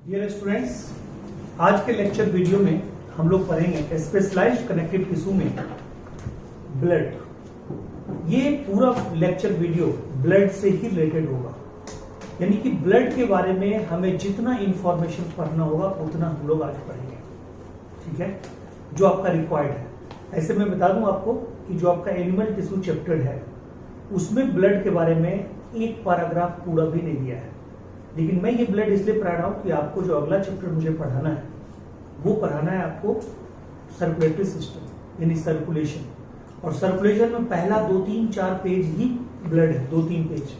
Dear students, आज के lecture video में हम लोग पढ़ेंगे स्पेशलाइज्ड कनेक्टिव टिश्यू में ब्लड। ये पूरा लेक्चर वीडियो ब्लड से ही रिलेटेड होगा, यानी कि ब्लड के बारे में हमें जितना इंफॉर्मेशन पढ़ना होगा उतना हम लोग आज पढ़ेंगे, ठीक है, जो आपका रिक्वायर्ड है। ऐसे मैं बता दूं आपको कि जो आपका एनिमल टिश्यू चैप्टर है उसमें ब्लड के बारे में एक पैराग्राफ पूरा भी नहीं दिया है, लेकिन मैं ये ब्लड इसलिए पढ़ा रहा हूं कि आपको जो अगला चैप्टर मुझे पढ़ाना है वो पढ़ाना है आपको सर्कुलेटरी सिस्टम यानी सर्कुलेशन। और सर्कुलेशन में पहला 2-3-4 पेज ही ब्लड है, 2-3 पेज।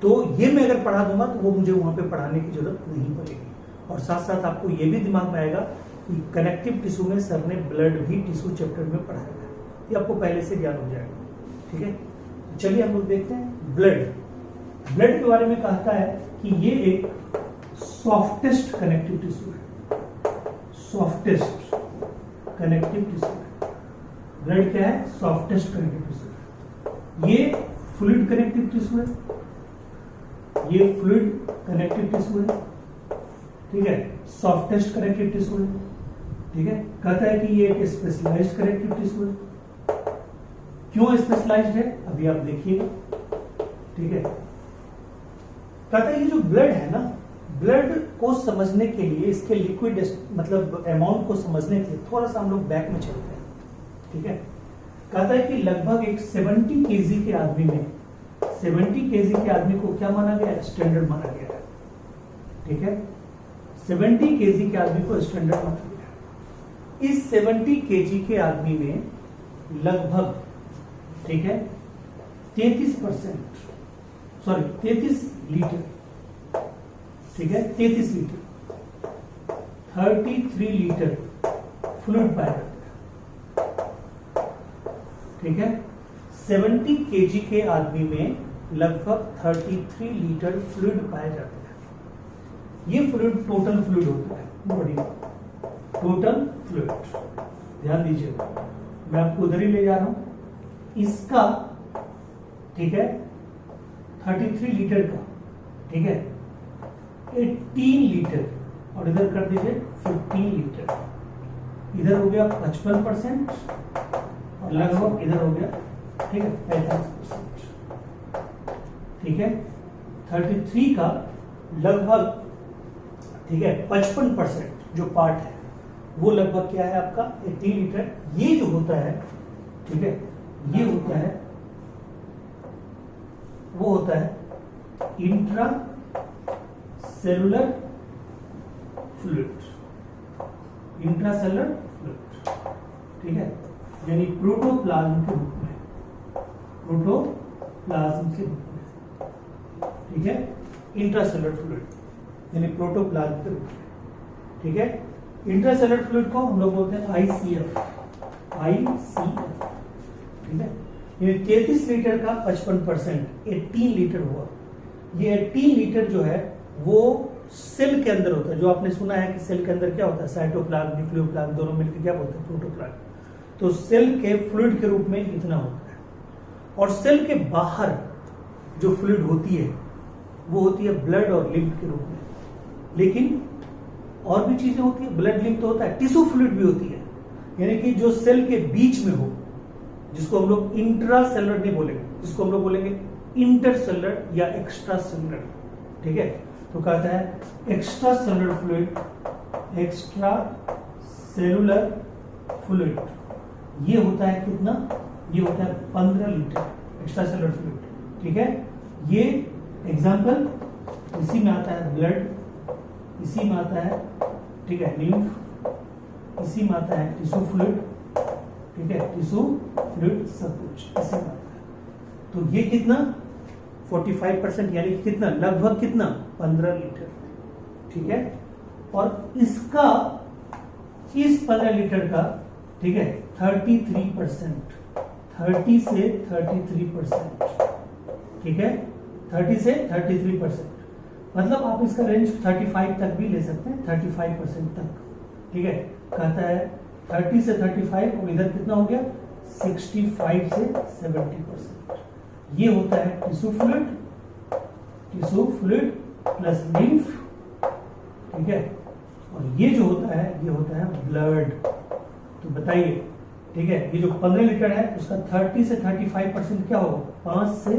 तो ये मैं अगर पढ़ा दूंगा तो वो मुझे वहां पे पढ़ाने की जरूरत नहीं पड़ेगी। और साथ साथ आपको ये भी दिमाग में आएगा कि कनेक्टिव टिश्यू में सर ने ब्लड भी टिश्यू चैप्टर में पढ़ाया है, ये आपको पहले से ज्ञान हो जाएगा, ठीक है। चलिए हम लोग देखते हैं ब्लड के बारे में कहता है कि ये एक सॉफ्टेस्ट कनेक्टिव टिश्यू है, सॉफ्टेस्ट कनेक्टिव टिश्यू है। ब्लड क्या है? सॉफ्टेस्ट कनेक्टिव टिश्यू है। ये फ्लूइड कनेक्टिव टिश्यू है, ये फ्लूइड कनेक्टिव टिश्यू है, ठीक है, सॉफ्टेस्ट कनेक्टिव टिश्यू है, ठीक है। कहता है कि ये एक स्पेशलाइज्ड कनेक्टिव टिश्यू है। क्यों स्पेशलाइज्ड है अभी आप देखिएगा, ठीक है। कहता है कि जो ब्लड है ना, ब्लड को समझने के लिए, इसके लिक्विड मतलब अमाउंट को समझने के लिए थोड़ा सा हम लोग बैक में चलते हैं, ठीक है। कहता है कि लगभग एक 70 केजी के आदमी में, 70 केजी के आदमी को क्या माना गया? स्टैंडर्ड माना गया है, ठीक है। 70 केजी के आदमी को स्टैंडर्ड माना गया। इस 70 केजी के आदमी में लगभग, ठीक है, 33 लीटर, ठीक है, 33 लीटर, 33 लीटर फ्लूइड पाया जाता है, ठीक है। 70 केजी के आदमी में लगभग 33 लीटर फ्लूइड पाया जाता है। ये फ्लूइड टोटल फ्लूइड होता है बॉडी में, टोटल फ्लूइड। ध्यान दीजिएगा, मैं आपको उधर ही ले जा रहा हूं। इसका, ठीक है, 33 लीटर का, ठीक है, 18 लीटर, और इधर कर दीजिए 15 लीटर। इधर हो गया 55% और लगभग इधर हो गया, ठीक है, 45%, ठीक है। 33 का लगभग, ठीक है, 55% जो पार्ट है वो लगभग क्या है आपका 18 लीटर। ये जो होता है, ठीक है, ये होता है, वो होता है intra cellular fluid, intracellular fluid, ठीक है, यानी प्रोटोप्लाज्म के रूप में, प्रोटोप्लाज्म के रूप में, ठीक है, इंट्रासेलुलर फ्लूइड यानी प्रोटोप्लाज्म के रूप में, ठीक है। इंट्रासेलुलर फ्लूइड को हम लोग बोलते हैं ICF, ठीक है। ये 33 लीटर का 55% 18 लीटर हुआ। ये 18 लीटर जो है वो सेल के अंदर होता है। जो आपने सुना है कि सेल के अंदर क्या होता है, साइटोप्लाज्म, न्यूक्लियोप्लाज्म, दोनों मिलकर क्या बोलते हैं? प्रोटोप्लाज्म। तो सेल के फ्लूइड के रूप में इतना होता है। और सेल के बाहर जो फ्लूइड होती है वो होती है ब्लड और लिम्फ के रूप में। लेकिन और भी चीजें होती है, ब्लड लिम्फ तो होता है, टिश्यू फ्लूइड भी होती है, यानी कि जो सेल के बीच में हो, जिसको हम लोग इंट्रासेलुलर नहीं बोलेंगे, जिसको हम लोग बोलेंगे इंटरसेलुलर या एक्स्ट्रा सेलुलर, ठीक है। तो कहता है extra cellular fluid, extra cellular fluid ये होता है कितना? ये होता है 15 लीटर एक्स्ट्रा सेलुलर फ्लूइड, ठीक है। ये एग्जांपल इसी में आता है ब्लड, इसी में आता है, ठीक है, लिम्फ, इसी में आता है टिश्यू फ्लूइड, ठीक है, टिश्यू फ्लूइड सब कुछ इसी में आता है। तो ये कितना? 45% यानी कितना? लगभग कितना? 15 लीटर, ठीक है। और इसका, इस 15 लीटर का, ठीक है, 33%, 30 से 33%, ठीक है, 30 से 33%, मतलब आप इसका रेंज 35 तक भी ले सकते हैं, 35% तक, ठीक है। कहता है 30 से 35 और इधर कितना हो गया? 65 से 70%। ये होता है टिश्यू फ्लूइड प्लस लिम्फ, ठीक है। और ये जो होता है ये होता है ब्लड। तो बताइए, ठीक है, ये जो 15 लीटर है उसका 30 से 35% क्या होगा? 5 से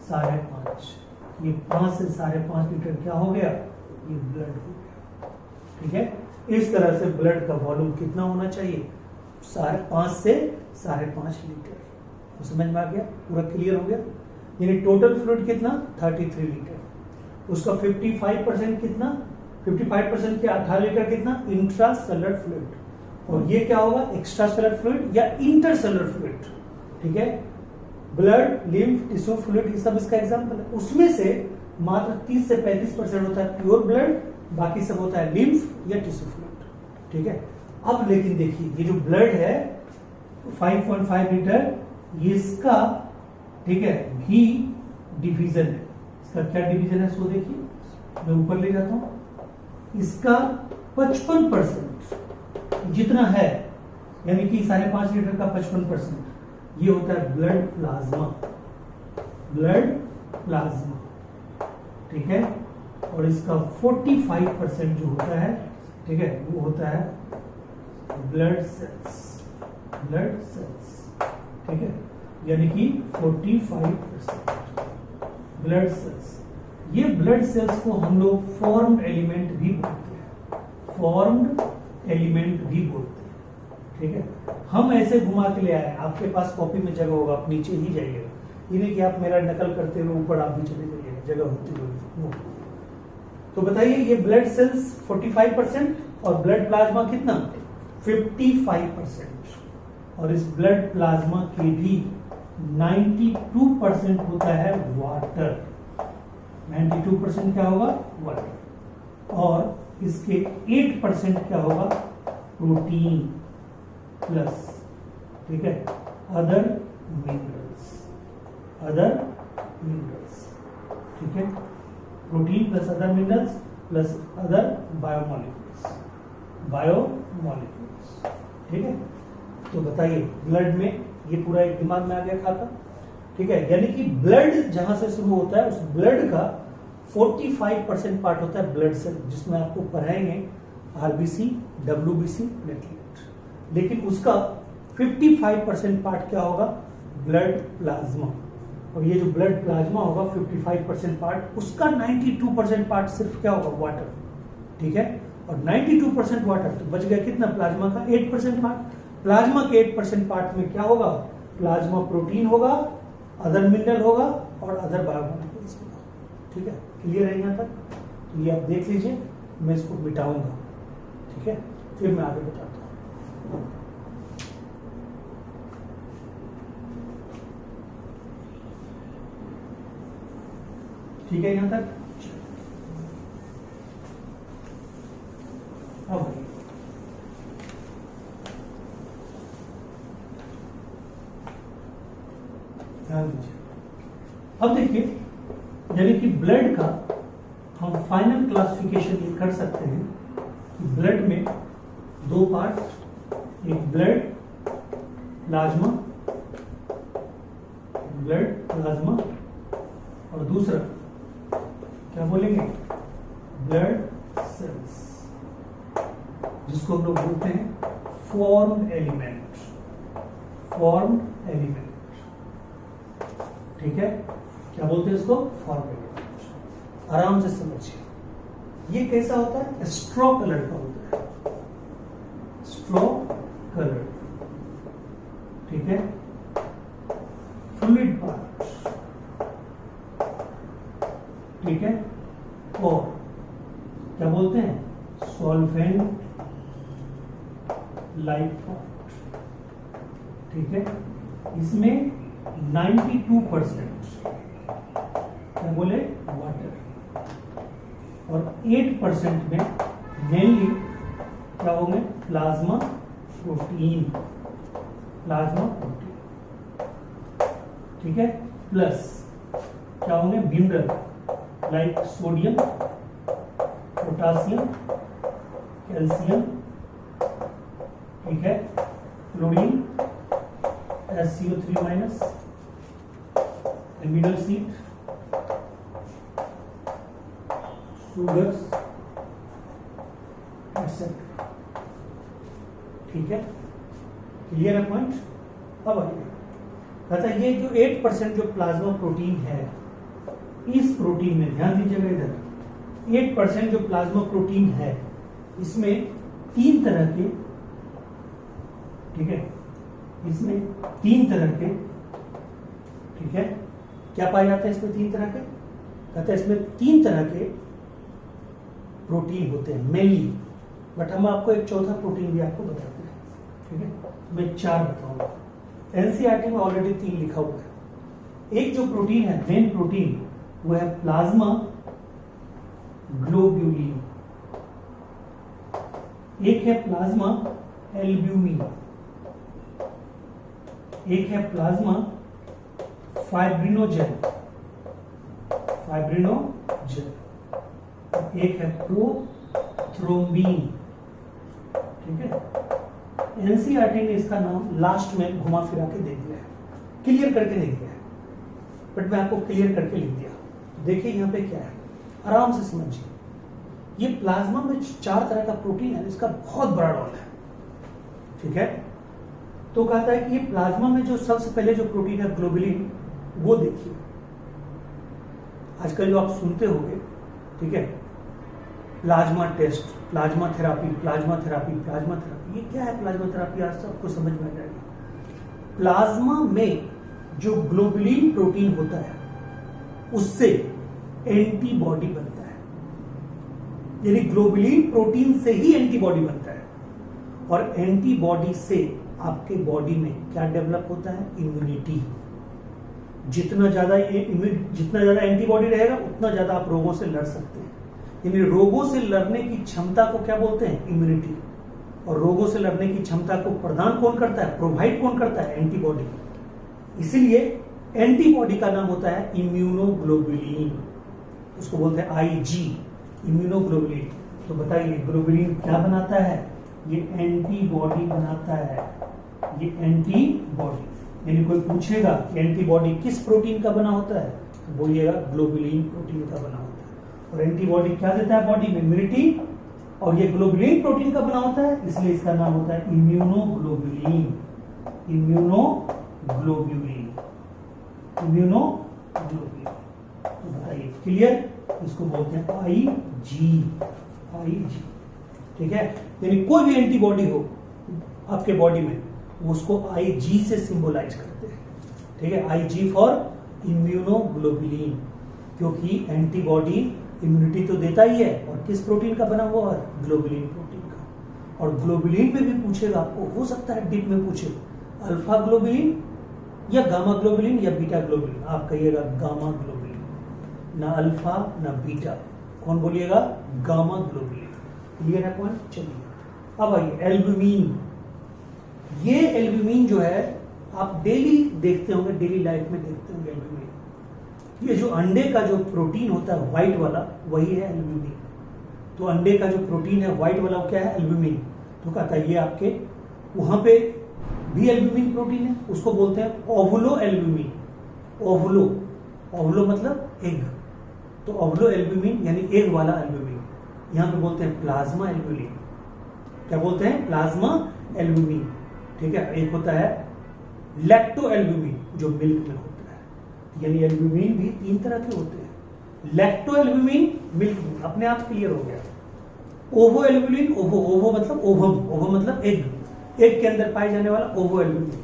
5.5। ये 5 से 5.5 लीटर क्या हो गया? ये ब्लड हो गया। ठीक है, इस तरह से ब्लड का वॉल्यूम कितना होना चाहिए? 5.5 से 5.5 लीटर। तो समझ में आ गया? पूरा क्लियर हो गया? यानी टोटल फ्लूइड कितना? 33 लीटर। उसका 55% कितना? 55% क्या? 18 लीटर कितना? Intra cellular fluid. और ये क्या होगा? एक्स्ट्रा सेलुलर फ्लूइड या इंटर सेलुलर फ्लूइड। ठीक है, ब्लड, लिम्फ, टिश्यू फ्लूइड, ये सब इसका एग्जांपल है। उसमें से मात्र 30 से 35% होता है प्योर ब्लड, बाकी सब होता है लिम्फ या टिश्यू फ्लूइड। ठीक है, अब लेकिन देखिए ये जो ब्लड है 5.5 लीटर, ये इसका, ठीक है, भी डिवीजन है। इसका क्या डिवीजन है? सो देखिए, मैं ऊपर ले जाता हूं। इसका 55% जितना है, यानी कि 5.5 लीटर का 55% ये होता है ब्लड प्लाज्मा। ब्लड प्लाज्मा, ठीक है। और इसका 45% जो होता है, ठीक है, वो होता है ब्लड सेल्स। ब्लड सेल्स, ठीक है, यानी कि 45% ब्लड सेल्स। ये ब्लड सेल्स को हम लोग फॉर्म्ड एलिमेंट भी बोलते हैं। फॉर्म्ड एलिमेंट भी बोलते हैं। ठीक है, हम ऐसे घुमा के ले आए, आपके पास कॉपी में जगह होगा, आप नीचे ही जाइएगा। ये नहीं कि आप मेरा नकल करते हुए ऊपर आप भी चले जाइएगा, जगह होती हुई। तो बताइए, ये ब्लड सेल्स 45% और ब्लड प्लाज्मा कितना? 55%। और इस ब्लड प्लाज्मा के भी 92% होता है वाटर। 92% क्या होगा? वाटर। और इसके 8% क्या होगा? प्रोटीन प्लस, ठीक है, अदर मिनरल्स। अदर मिनरल्स, ठीक है, protein plus other minerals plus other biomolecules. Biomolecules, ठीक है। तो बताइए, ब्लड में ये पूरा एक दिमाग में आ गया खाता। ठीक है, यानी कि ब्लड जहां से शुरू होता है, उस ब्लड का 45% पार्ट होता है ब्लड सेल, जिसमें आपको पढ़ाएंगे आरबीसी, डब्ल्यूबीसी, प्लेटलेट। लेकिन उसका 55% पार्ट क्या होगा? Blood plasma. और ये जो ब्लड प्लाज्मा होगा 55% पार्ट, उसका 92% पार्ट सिर्फ क्या होगा? वाटर। ठीक है, और 92% वाटर, तो बच गया कितना? प्लाज्मा का 8% पार्ट। प्लाज्मा के 8% पार्ट में क्या होगा? प्लाज्मा प्रोटीन होगा, अदर मिनरल होगा और अदर बायोमोलिक्यूल्स होगा। ठीक है, क्लियर है यहाँ तक? तो ये आप देख लीजिए, मैं इसको मिटाऊंगा, ठीक है, फिर मैं आगे बताता हूं। ठीक है यहाँ तक? अब ध्यान दीजिए। अब देखिए, यानी कि ब्लड का हम फाइनल क्लासिफिकेशन ये कर सकते हैं कि ब्लड में दो पार्ट, एक ब्लड प्लाज्मा, ब्लड प्लाज्मा, और दूसरा क्या बोलेंगे? ब्लड सेल्स, जिसको हम लोग बोलते हैं फॉर्म्ड एलिमेंट। फॉर्म्ड एलिमेंट, ठीक है, क्या बोलते हैं इसको? Formed element. आराम से समझिए, ये कैसा होता है? स्ट्रॉ कलर का होता है, स्ट्रॉ कलर, ठीक है। फ्लूइड पार्ट, ठीक है, और क्या बोलते हैं? सॉल्वेंट लाइक पार्ट, ठीक है। इसमें 92% क्या बोले? वाटर, और 8% में मेनली क्या होंगे? Plasma protein. प्लाज्मा प्रोटीन, ठीक है, प्लस क्या होंगे? Mineral like sodium, potassium, calcium, ठीक है, chlorine, SCO3-, amino acid, sugars, 8%। ठीक है, क्लियर है पॉइंट। अब आइए, कहता है ये जो 8% जो प्लाज्मा प्रोटीन है, इस प्रोटीन में ध्यान दीजिएगा, इधर 8% जो प्लाज्मा प्रोटीन है इसमें 3 तरह के, ठीक है, इसमें 3 तरह के, ठीक है, क्या पाए जाते हैं इसमें 3 तरह के, कहते हैं इसमें 3 तरह के प्रोटीन होते हैं मेनली, बट हम आपको एक चौथा प्रोटीन भी आपको बताते हैं। ठीक है, मैं 4 बताऊंगा, एनसीईआरटी में ऑलरेडी 3 लिखा हुआ है। एक जो प्रोटीन है मेन प्रोटीन वो है प्लाज्मा ग्लोब्यूलिन, एक है प्लाज्मा एल्ब्यूमिन, एक है प्लाज्मा फाइब्रिनोजेन, एक है प्रोथ्रोम्बिन। ठीक है, एनसीईआरटी ने इसका नाम लास्ट में घुमा फिरा के दे दिया है, क्लियर करके नहीं दिया है, बट मैं आपको क्लियर करके लिख दिया। देखिए यहाँ पे क्या है, आराम से समझिए। ये प्लाज्मा में 4 तरह का प्रोटीन है, इसका बहुत बड़ा रोल है। ठीक है, तो कहता है कि ये प्लाज्मा में जो सबसे पहले जो प्रोटीन है ग्लोबुलिन, वो देखिए आजकल जो आप सुनते होंगे, ठीक है, plasma test, plasma therapy, plasma therapy, plasma therapy. ये क्या है प्लाज्मा थेरापी, आज सबको समझ में आ जाएगा। प्लाज्मा में जो ग्लोबुलिन प्रोटीन होता है उससे एंटीबॉडी बनता है, यानी ग्लोबुलिन प्रोटीन से ही एंटीबॉडी बनता है, और एंटीबॉडी से आपके बॉडी में क्या डेवलप होता है, इम्यूनिटी। जितना ज्यादा एंटीबॉडी रहेगा उतना ज्यादा आप रोगों से लड़ सकते हैं, यानी रोगों से लड़ने की क्षमता को क्या बोलते हैं, इम्यूनिटी। और रोगों से लड़ने की क्षमता को प्रदान कौन करता है, प्रोवाइड कौन करता है, एंटीबॉडी। इसीलिए एंटीबॉडी का नाम होता है इम्यूनोग्लोबुलिन, उसको बोलते हैं आईजी, इम्यूनोग्लोबुलिन। तो बताइए ग्लोबुलिन क्या बनाता है, ये एंटीबॉडी बनाता है, ये एंटीबॉडी। यानी कोई पूछेगा कि एंटीबॉडी किस प्रोटीन का बना होता है, तो बोलिएगा ग्लोबुलिन प्रोटीन का बना होता है। और एंटीबॉडी क्या देता है बॉडी में, इम्यूनिटी, और ये ग्लोबुलिन प्रोटीन का बना होता है, इसलिए इसका नाम होता है इम्यूनोग्लोबुलिन, इम्यूनोग्लोबुलिन, इम्यूनोग्लोबुलिन। तो बताइए क्लियर, इसको बोलते हैं आईजी, आईजी। ठीक है, यानी कोई भी एंटीबॉडी हो आपके बॉडी में, उसको आईजी से सिंबलाइज करते हैं। ठीक है, आईजी फॉर इम्यूनोग्लोबुलिन, क्योंकि एंटीबॉडी इम्यूनिटी तो देता ही है, और किस प्रोटीन का बना हुआ है, ग्लोबुलिन प्रोटीन का। और ग्लोबुलिन में भी पूछेगा आपको, हो सकता है डीप में पूछे, अल्फा ग्लोबुलिन या गामा ग्लोबुलिन या बीटा ग्लोबुलिन, आप कहिएगा गामा ग्लोबुलिन, ना अल्फा ना बीटा, कौन बोलिएगा, गामा ग्लोबुलिन। क्लियर है पॉइंट। चलिए अब आइए एल्ब्यूमिन। ये एल्ब्यूमिन जो है आप डेली देखते होंगे, डेली लाइफ में देखते होंगे एल्ब्यूमिन। ये जो अंडे का जो प्रोटीन होता है व्हाइट वाला, वही है एल्ब्यूमिन। तो अंडे का जो प्रोटीन है व्हाइट वाला वो क्या है, एल्ब्यूमिन। तो कहता है ये आपके वहां पे भी एल्ब्यूमिन प्रोटीन है, उसको बोलते हैं ओवुलो एल्ब्यूमिन। ओवुलो, ओवुलो मतलब एग, तो ओवुलो एल्ब्यूमिन यानी एग वाला एल्ब्यूमिन। यहां पे बोलते हैं प्लाज्मा एल्ब्यूमिन। क्या बोलते हैं, प्लाज्मा एल्ब्यूमिन। ठीक है, एक होता है लैक्टो एल्ब्यूमिन जो मिल्क में होता है, यानी एल्ब्यूमिन भी 3 तरह के होते हैं। लैक्टो एल्ब्यूमिन मिल्क में, अपने आप क्लियर हो गया। ओवो एल्ब्यूमिन, ओवो, ओवो मतलब ओवम, ओवो मतलब एग, एग के अंदर पाए जाने वाला ओवो एल्ब्यूमिन,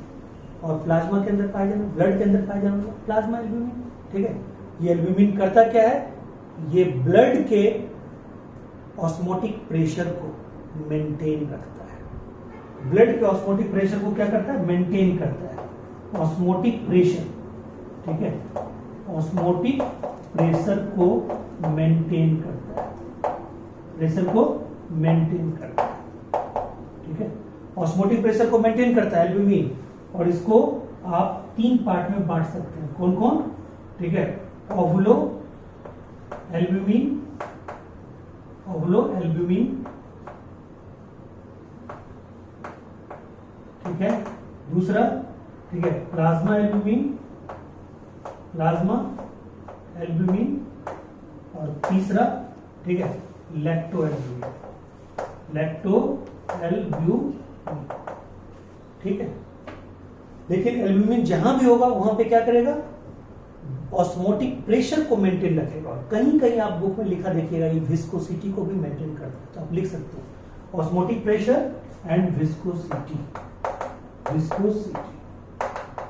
और प्लाज्मा के अंदर पाए जाने, ब्लड के अंदर पाए जाने वाला प्लाज्मा एल्ब्यूमिन। ठीक है, ये एल्ब्यूमिन करता क्या है, ये ब्लड के ऑस्मोटिक प्रेशर को मेंटेन रखता है। ब्लड के ऑस्मोटिक प्रेशर को क्या करता है, मेंटेन करता है। ऑस्मोटिक प्रेशर, ठीक है, ऑस्मोटिक प्रेशर को मेंटेन करता है, प्रेशर को मेंटेन करता है। ठीक है, ऑस्मोटिक प्रेशर को मेंटेन करता है एल्ब्यूमिन, और इसको आप 3 पार्ट में बांट सकते हैं। कौन कौन, ठीक है, ओवुलो एल्ब्यूमिन, ओवुलो एल्ब्यूमिन, ठीक है, दूसरा, ठीक है, प्लाज्मा एल्ब्यूमिन, प्लाज्मा एल्ब्यूमिन, और तीसरा, ठीक है, लैक्टो एल्ब्यूमिन, लैक्टो एल्ब्यूमिन, ठीक है। लेकिन एल्ब्यूमिन जहां भी होगा वहां पे क्या करेगा, ऑस्मोटिक प्रेशर को मेंटेन रखेगा। और कहीं कहीं आप बुक में लिखा देखिएगा ये विस्कोसिटी को भी मेंटेन करता है, तो आप लिख सकते हो osmotic pressure and viscosity.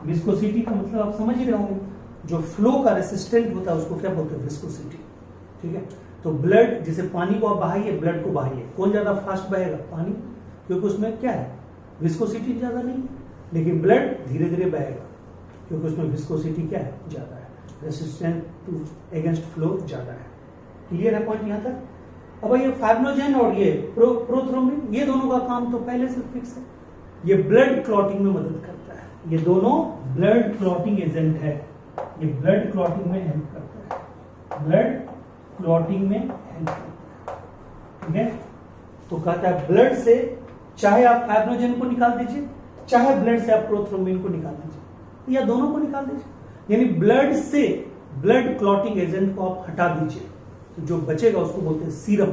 Viscosity का मतलब आप समझ ही रहे होंगे, जो फ्लो का रेसिस्टेंट होता है उसको क्या बोलते हैं, विस्कोसिटी, ठीक है। तो ब्लड, जैसे पानी को आप बहाइए, ब्लड को बहाइए, कौन ज्यादा फास्ट बहेगा, पानी, क्योंकि उसमें क्या है, विस्कोसिटी ज्यादा नहीं है। लेकिन ब्लड धीरे धीरे बहेगा क्योंकि उसमें विस्कोसिटी क्या है, ज्यादा है, रेसिस्टेंट टू अगेंस्ट फ्लो ज्यादा है। क्लियर है पॉइंट यहां तक। अब ये फाइब्रिनोजेन और ये प्रोथ्रोम्बिन, ये दोनों का काम तो पहले से फिक्स है, ये ब्लड क्लॉटिंग में मदद करता है, ये दोनों ब्लड क्लॉटिंग एजेंट है, ये ब्लड क्लॉटिंग में हेल्प करता है, ब्लड क्लॉटिंग में हेल्प करता है, ठीक है। तो कहता है ब्लड से चाहे आप फाइब्रिनोजेन को निकाल दीजिए, चाहे ब्लड से आप प्रोथ्रोम्बिन को निकाल दीजिए, या दोनों को निकाल दीजिए, यानी ब्लड से ब्लड क्लॉटिंग एजेंट को आप हटा दीजिए, तो जो बचेगा उसको बोलते हैं सीरम।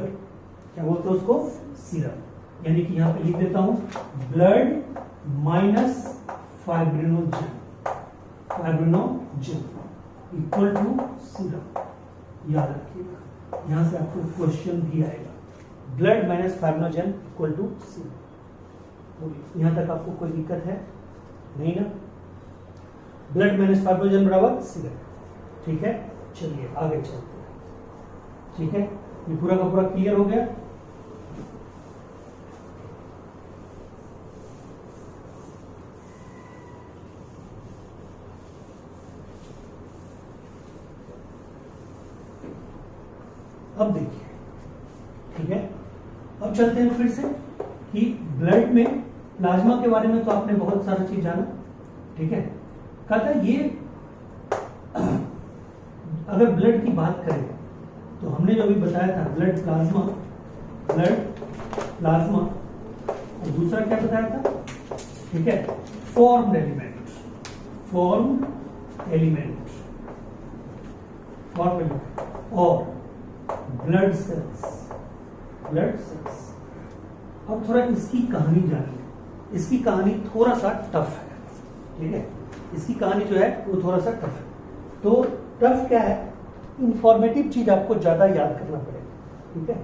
क्या बोलते हैं उसको, सीरम। यानी कि यहां पे लिख देता हूं blood minus fibrinogen, fibrinogen equal to serum. याद रखिएगा, यहां से आपको क्वेश्चन भी आएगा, blood minus fibrinogen equal to serum. यहां तक आपको कोई दिक्कत है नहीं ना, ब्लड माइनस फाइब्रिनोजेन बराबर सीरम, ठीक है। चलिए आगे चलते हैं, ठीक है। ये पूरा का पूरा क्लियर हो गया। अब देखिए, ठीक है, अब चलते हैं फिर से कि ब्लड में प्लाज्मा के बारे में तो आपने बहुत सारा चीज जाना, ठीक है। कहता है ये अगर ब्लड की बात करें तो हमने जो अभी बताया था ब्लड प्लाज्मा, और दूसरा क्या बताया था, ठीक है, फॉर्म्ड एलिमेंट, और ब्लड सेल्स। अब थोड़ा इसकी कहानी जानिए, इसकी कहानी थोड़ा सा टफ है, ठीक है, इसकी कहानी जो है वो थोड़ा सा टफ है। तो टफ क्या है, इंफॉर्मेटिव चीज आपको ज्यादा याद करना पड़ेगा, ठीक है।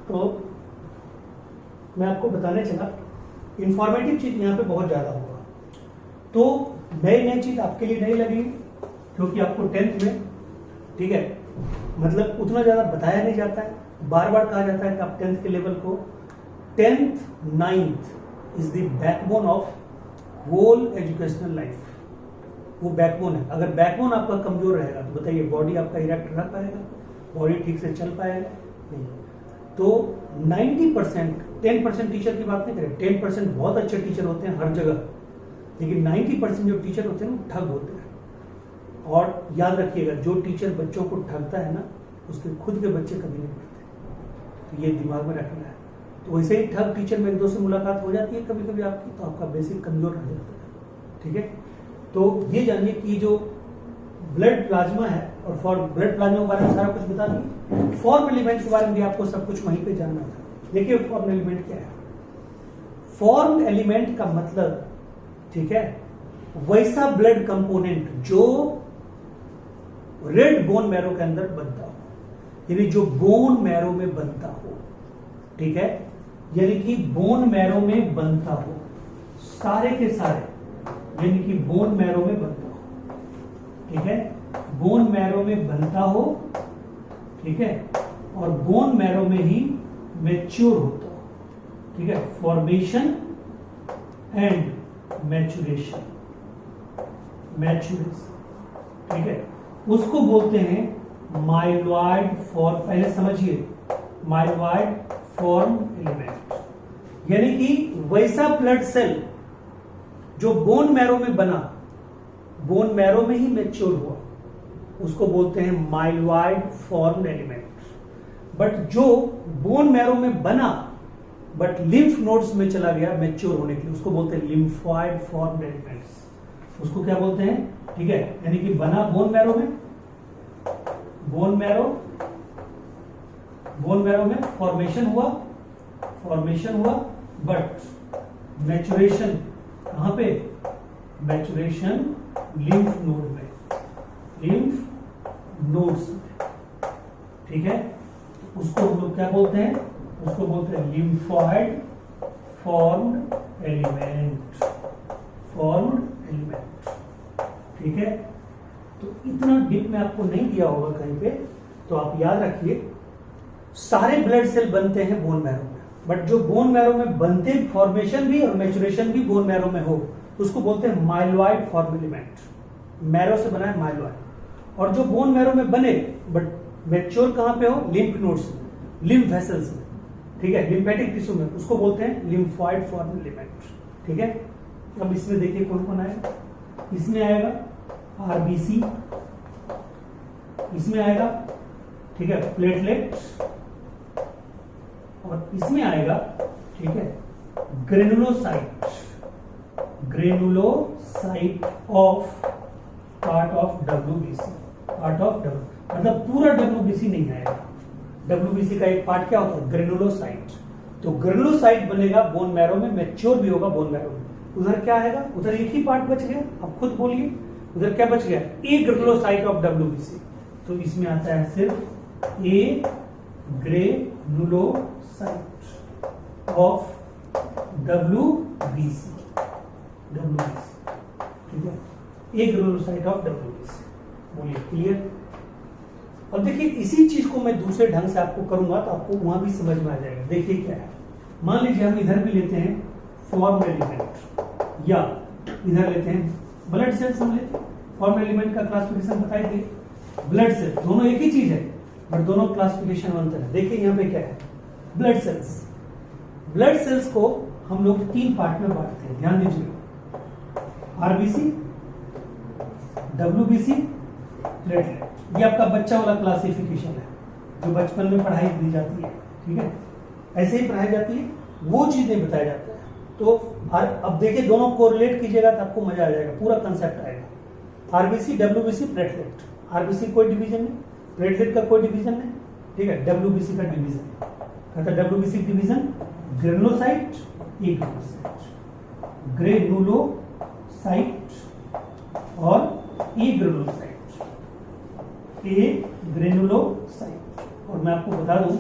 तो मैं आपको बताने चला, इंफॉर्मेटिव चीज यहाँ पे बहुत ज्यादा होगा, तो नई चीज आपके लिए नहीं लगेगी क्योंकि आपको 10th में, ठीक है, मतलब उतना ज्यादा बताया नहीं जाता है। बार बार कहा जाता है कि आप 10th के लेवल को, 10th 9th is the backbone of whole educational life, वो बैकबोन है। अगर बैकबोन आपका कमजोर रहेगा तो बताइए बॉडी आपका इरेक्ट रह पाएगा, बॉडी ठीक से चल पाएगा नहीं। तो 90%, 10% टीचर की बात नहीं करें, 10% बहुत अच्छे टीचर होते हैं हर जगह, लेकिन 90% जो टीचर होते हैं वो ठग होते हैं। और याद रखिएगा, जो टीचर बच्चों को ठगता है ना, उसके खुद के बच्चे कभी नहीं पढ़ते, तो ये दिमाग में रखना है। तो वैसे ही ठग टीचर में एक दो से मुलाकात हो जाती है कभी कभी आपकी, तो आपका बेसिक कमजोर रह जाता है, ठीक है। तो ये जानिए कि जो ब्लड प्लाज्मा है, और फॉर ब्लड प्लाज्मा के बारे में सारा कुछ बता दिए, फॉर्म एलिमेंट के बारे में भी आपको सब कुछ वहीं पे जानना था। देखिए फॉर्म एलिमेंट क्या है। फॉर्म एलिमेंट का मतलब, ठीक है, वैसा ब्लड कंपोनेंट जो रेड बोन मैरो के अंदर बनता हो, यानी जो बोन मैरो में बनता हो, ठीक है, यानी कि बोन मैरो में बनता हो, सारे के सारे, यानी कि बोन मैरो में बनता हो, ठीक है, बोन मैरो में बनता हो, ठीक है, और बोन मैरो में ही मैच्योर होता हो, ठीक है, फॉर्मेशन एंड मैच्योरेशन, ठीक है, उसको बोलते हैं माइलॉइड फॉर्म। पहले समझिए, माइलॉइड फॉर्म एलिमेंट, यानी कि वैसा ब्लड सेल जो बोन मैरो में बना, बोन मैरो में ही मैच्योर हुआ, उसको बोलते हैं माइलॉइड फॉर्म एलिमेंट। बट जो बोन मैरो में बना बट लिम्फ नोड्स में चला गया मैच्योर होने के लिए, उसको बोलते हैं लिम्फॉइड फॉर्म एलिमेंट्स। उसको क्या बोलते हैं, ठीक है, यानी कि बना बोन मैरो में, बोन मैरो में फॉर्मेशन हुआ, फॉर्मेशन हुआ, बट मैचुरेशन कहां पे, मैचुरेशन लिम्फ नोड में, लिम्फ नोड्स में, ठीक है। उसको हम लोग क्या बोलते हैं, उसको बोलते हैं lymphoid formed element, formed element, ठीक है। तो इतना डीप में आपको नहीं दिया होगा कहीं पे, तो आप याद रखिए सारे ब्लड सेल बनते हैं बोन मैरो में, बट जो बोन मैरो में बनते फॉर्मेशन भी और मैचुरेशन भी बोन मैरो में हो तो उसको बोलते हैं माइलॉइड फॉर्म एलिमेंट, मैरो से बना है माइलॉइड। और जो बोन मैरो में बने बट मैच्योर कहां पे हो, लिम्फ नोड्स में, लिम्फ वेसल्स में, ठीक है, लिम्फेटिक टिश्यू में, उसको बोलते हैं लिम्फॉइड फॉर्म एलिमेंट, ठीक है। अब इसमें देखिए कौन कौन आएगा, इसमें आएगा आरबीसी, इसमें आएगा, ठीक है, प्लेटलेट, और इसमें आएगा, ठीक है, granulocyte, granulocyte of part of WBC, part of W, मतलब पूरा डब्ल्यूबीसी नहीं आएगा। डब्ल्यूबीसी का एक पार्ट क्या होता है, ग्रेनुलोसाइट। तो ग्रेनुलोसाइट बनेगा बोन मैरो में, मैच्योर भी होगा बोन मैरो में। उधर क्या आएगा, उधर एक ही पार्ट बच गया, आप खुद बोलिए उधर क्या बच गया, ए ग्रेनुलोसाइट ऑफ डब्ल्यूबीसी। तो इसमें आता है सिर्फ ए ग्रेनुलोसाइट ऑफ डब्ल्यूबीसी, डब्ल्यूबीसी, ठीक है, ए ग्रेनुलोसाइट ऑफ डब्ल्यूबीसी, बोलिए क्लियर। और देखिए इसी चीज को मैं दूसरे ढंग से आपको करूंगा तो आपको वहां भी समझ में आ जाएगा। देखिए क्या है, मान लीजिए हम इधर भी लेते हैं फॉर्म एलिमेंट, या इधर लेते हैं ब्लड सेल्स, हम लेते हैं फॉर्म एलिमेंट का क्लासिफिकेशन बताई थी, ब्लड सेल, दोनों एक ही चीज है बट दोनों क्लासिफिकेशन बनते हैं। देखिए यहाँ पे क्या है, ब्लड सेल्स, ब्लड सेल्स को हम लोग 3 पार्ट में बांटते हैं, ध्यान दीजिए, आरबीसी, डब्ल्यूबीसी, प्लेटलेट। ये आपका बच्चा वाला क्लासिफिकेशन है जो बचपन में पढ़ाई दी जाती है, ठीक है, ऐसे ही पढ़ाई जाती है, वो चीजें बताया जाता है। तो अब देखिए दोनों कोरिलेट कीजिएगा तो आपको मजा आ जाएगा, पूरा कंसेप्ट आएगा। आरबीसी, डब्ल्यूबीसी, प्लेटलेट, आरबीसी कोई डिवीजन नहीं, प्लेटलेट का कोई डिवीजन नहीं, ठीक है, डब्ल्यूबीसी का डिवीजन, कहता डब्ल्यूबीसी डिवीजन ग्रेनुलोसाइट, ए ग्रेनुलोसाइट, ग्रेनुलोसाइट और ए ग्रेनुलोसाइट, ए ग्रेनुलोसाइट। और मैं आपको बता दूं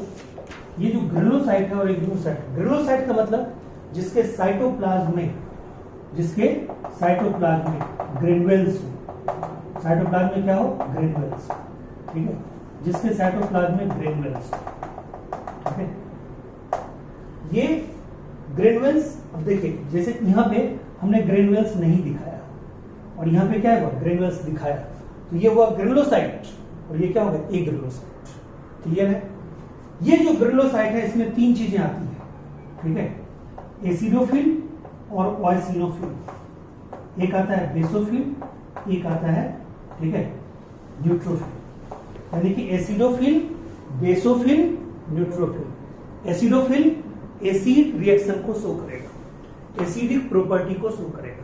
ये जो ग्रेनुलोसाइट है और ए ग्रेनुलोसाइट, ग्रेनुलोसाइट का मतलब जिसके साइटोप्लाज्म में, जिसके साइटोप्लाज्म में ग्रेनुल्स हो, साइटोप्लाज्म में क्या हो, ग्रेनुल्स, ठीक है, जिसके साइटोप्लाज्म में ग्रेनुल्स, ठीक है। ये ग्रेनुल्स, अब देखिए जैसे यहां पे हमने ग्रेनुल्स नहीं दिखाया और यहां पे क्या हुआ, ग्रेनुल्स दिखाया, तो ये हुआ ग्रेनुलोसाइट और ये क्या होगा, ए ग्रेनुलोसाइट, क्लियर है। ये जो ग्रेनुलोसाइट है इसमें 3 चीजें आती है, ठीक है, एसिडोफिल और ओएसिनोफिल, एक आता है बेसोफिल, एक आता है, ठीक है, न्यूट्रोफिल, यानी कि acidophil, basophil, neutrophil. Acidophil acid reaction को शो करेगा, एसिडिक प्रॉपर्टी को शो करेगा,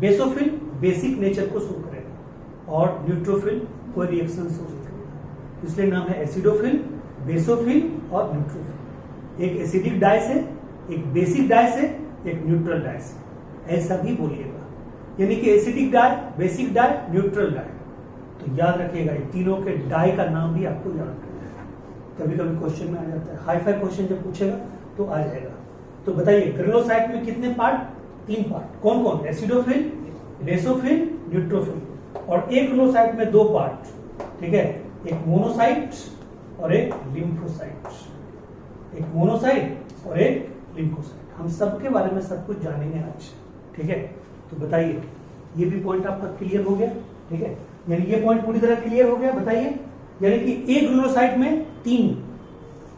बेसोफिल बेसिक नेचर को शो करेगा और न्यूट्रोफिल कोई रिएक्शन शो नहीं करेगा। इसलिए नाम है एसिडोफिल, बेसोफिल और न्यूट्रोफिल। एक एसिडिक डाइस है, एक बेसिक डाइस है, एक न्यूट्रल डाइस है, ऐसा भी बोलिएगा, यानी कि acidic dye, basic dye, neutral dye. तो याद रखिएगा ये तीनों के डाई का नाम भी आपको याद रखना है, कभी कभी क्वेश्चन में आ जाता है, हाई फाई क्वेश्चन जब पूछेगा तो आ जाएगा। तो बताइए ग्रेनुलोसाइट में कितने पार्ट, 3 पार्ट, कौन कौन, एसिडोफिल, बेसोफिल, न्यूट्रोफिल। और एक ग्रेनुलोसाइट में 2 पार्ट, ठीक है, एक मोनोसाइट और एक लिम्फोसाइट, एक मोनोसाइट और एक लिम्फोसाइट। हम सबके बारे में सब कुछ जानेंगे आज, ठीक है। तो बताइए ये भी पॉइंट आपका क्लियर हो गया, ठीक है, यानी ये पॉइंट पूरी तरह क्लियर हो गया। बताइए यानी कि एक ग्रेनुलोसाइट में 3,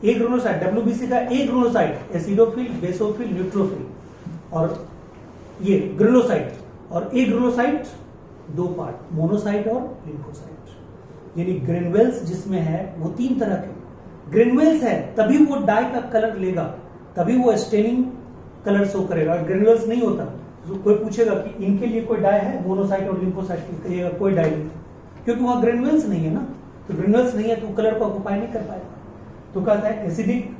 एक ग्रेनुलोसाइट डब्ल्यूबीसी का एक ग्रेनुलोसाइट, एसिडोफिल, बेसोफिल, न्यूट्रोफिल, और ये ग्रेनुलोसाइट, और एक ग्रेनुलोसाइट 2 पार्ट, मोनोसाइट और लिम्फोसाइट। यानी ग्रेनुल्स जिसमें है वो 3 तरह के ग्रेनुल्स है, तभी वो डाई का कलर लेगा, तभी वो स्टेनिंग कलर शो करेगा। ग्रेनुल्स नहीं होता तो कोई पूछेगा कि इनके लिए कोई डाई है, मोनोसाइट और लिम्फोसाइट, कहिएगा कोई डाई नहीं, क्योंकि वहां ग्रेनुल्स नहीं है ना। तो ग्रेनुल्स नहीं है तो कलर को ऑक्युपाई नहीं कर पाएगा। तो कहता है एसिडिक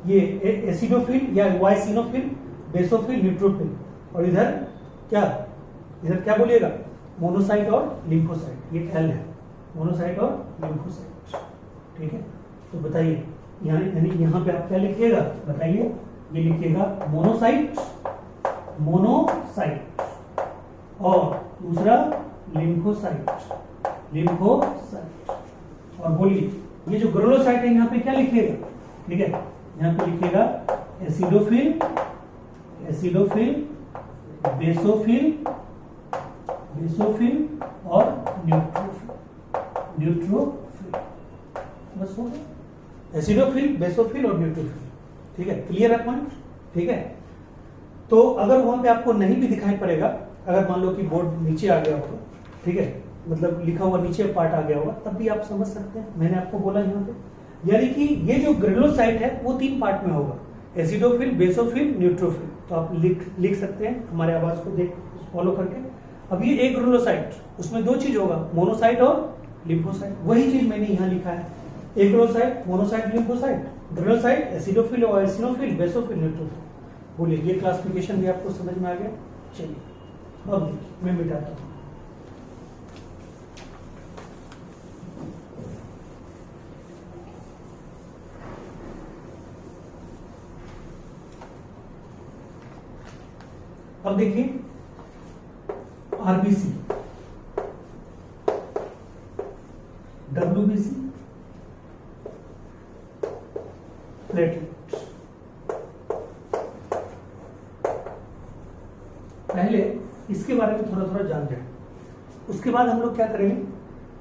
ये एसिडोफिल या वाइसिनोफिल, बेसोफिल, न्यूट्रोफिल, और इधर क्या बोलिएगा, मोनोसाइट और लिम्फोसाइट। ये एल है, मोनोसाइट और लिम्फोसाइट। ठीक है, तो बताइए यानी यहाँ पे आप क्या लिखिएगा, बताइए। ये लिखिएगा मोनोसाइट और दूसरा लिम्फोसाइट। और बोलिए ये जो ग्रेनुलोसाइट है यहाँ पे क्या लिखिएगा, ठीक है, यहाँ पे लिखिएगा एसिडोफिल, बेसोफिल और न्यूट्रोफिल। बस हो गया, एसिडोफिल, बेसोफिल और न्यूट्रोफिल। ठीक है, क्लियर है पॉइंट। ठीक है, तो अगर वहां पे आपको नहीं भी दिखाई पड़ेगा, अगर मान लो कि बोर्ड नीचे आ गया होगा, ठीक है, मतलब लिखा हुआ नीचे पार्ट आ गया होगा, तब भी आप समझ सकते हैं। मैंने आपको बोला यहाँ पे, यानी कि ये जो ग्रेनुलोसाइट है वो 3 पार्ट में होगा, एसिडोफिल, बेसोफिल, न्यूट्रोफिल। तो आप लिख सकते हैं हमारे आवाज को देख फॉलो करके। अब ये एक ग्रेनुलोसाइट, उसमें 2 चीज होगा, मोनोसाइट और लिम्फोसाइट। वही चीज मैंने यहाँ लिखा है, एक granulocyte, monocyte, lymphocyte. Granulocyte acidophil और एसिनोफिल, बेसोफिल, न्यूट्रोफिल। बोलिए ये क्लासिफिकेशन भी आपको समझ में आ गया। चलिए अब देखिए मैं मिटाता हूँ। अब देखिए आरबीसी, डब्ल्यूबीसी, प्लेटलेट। पहले इसके बारे में थोड़ा थोड़ा जान जाए, उसके बाद हम लोग क्या करेंगे,